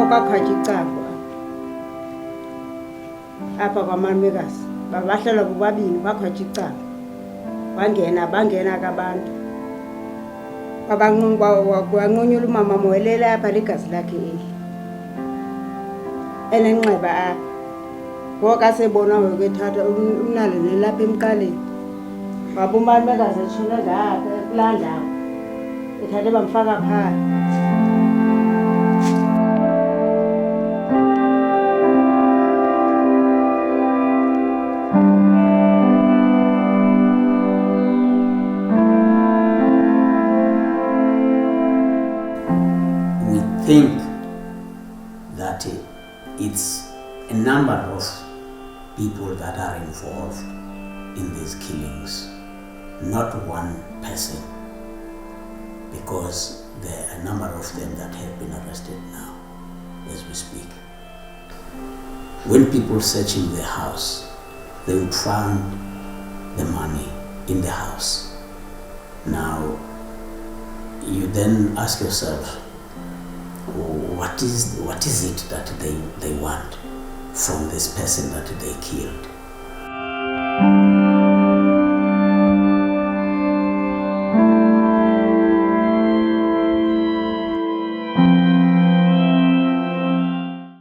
Kwakajicabwa apha kwamalumekazi bahlala bobabini bakhajicaba bangena kabantu abanqunqwanyula umama mowelela apha ligazi lakhe eli enenxeba apha ngoku asebona ngokwethatha umnalo nelapha emqaleni waba umalumekazi etshone ngapha kulaa ndawo ethathe bamfaka phaa. Think that it's a number of people that are involved in these killings, not one person, because there are a number of them that have been arrested now as we speak. When people search in the house, they would find the money in the house. Now, you then ask yourself, what is it that they want from this person that they killed?